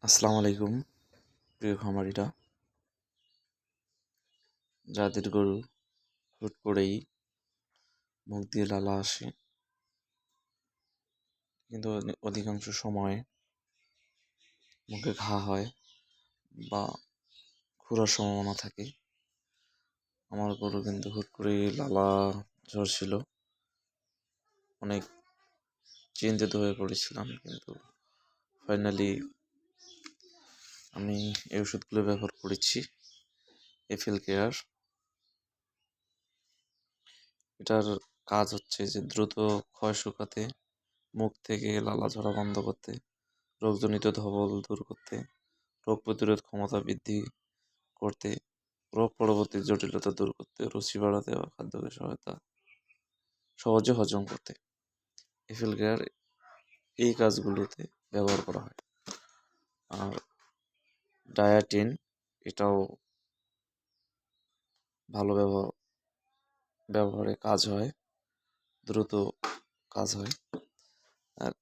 আসসালামু আলাইকুম প্রিয় খামারিরা, যাদের গরু হুট করেই মুখ দিয়ে লালা আসে, কিন্তু অধিকাংশ সময় মুখে ঘা হয় বা খুরার সম্ভাবনা থাকে। আমার গরু কিন্তু হুট করেই লালা ঝরছিল, অনেক চিন্তিত হয়ে পড়েছিলাম, কিন্তু ফাইনালি আমি এই ওষুধগুলো ব্যবহার করেছি, এফএল কেয়ার। এটার কাজ হচ্ছে যে দ্রুত ক্ষয় শুকাতে, মুখ থেকে লালা ঝরা বন্ধ করতে, রোগজনিত ধবল দূর করতে, রোগ প্রতিরোধ ক্ষমতা বৃদ্ধি করতে, রোগ পরবর্তী জটিলতা দূর করতে, রুচি বাড়াতে বা খাদ্যকে সহজে হজম করতে এফএল কেয়ার এই কাজগুলোতে ব্যবহার করা হয়। আর ডায়াটিন, এটাও ভালো ব্যবহারে কাজ হয়, দ্রুত কাজ হয়। আর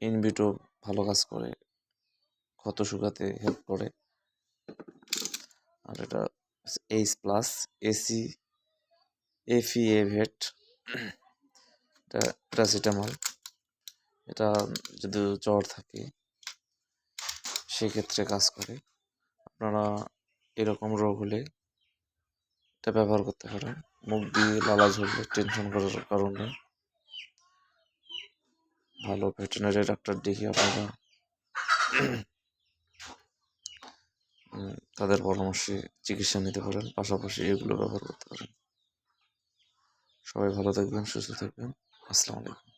ইনভিটও ভালো কাজ করে, ক্ষত শুকাতে হেল্প করে। আর এটা এইচ+ এফিএভেট, এটা প্যারাসিটামল। এটা যদি জ্বর থাকে সেক্ষেত্রে কাজ করে। আপনারা এরকম রোগ হলে এটা ব্যবহার করতে পারেন। মুখ দিয়ে লালা ঝরলে টেনশন করার কারণে ভালো ভেটেরিনারি ডাক্তার দেখিয়ে আপনারা তাদের পরামর্শে চিকিৎসা নিতে পারেন, পাশাপাশি এগুলো ব্যবহার করতে পারেন। সবাই ভালো থাকবেন, সুস্থ থাকবেন। আসসালামু আলাইকুম।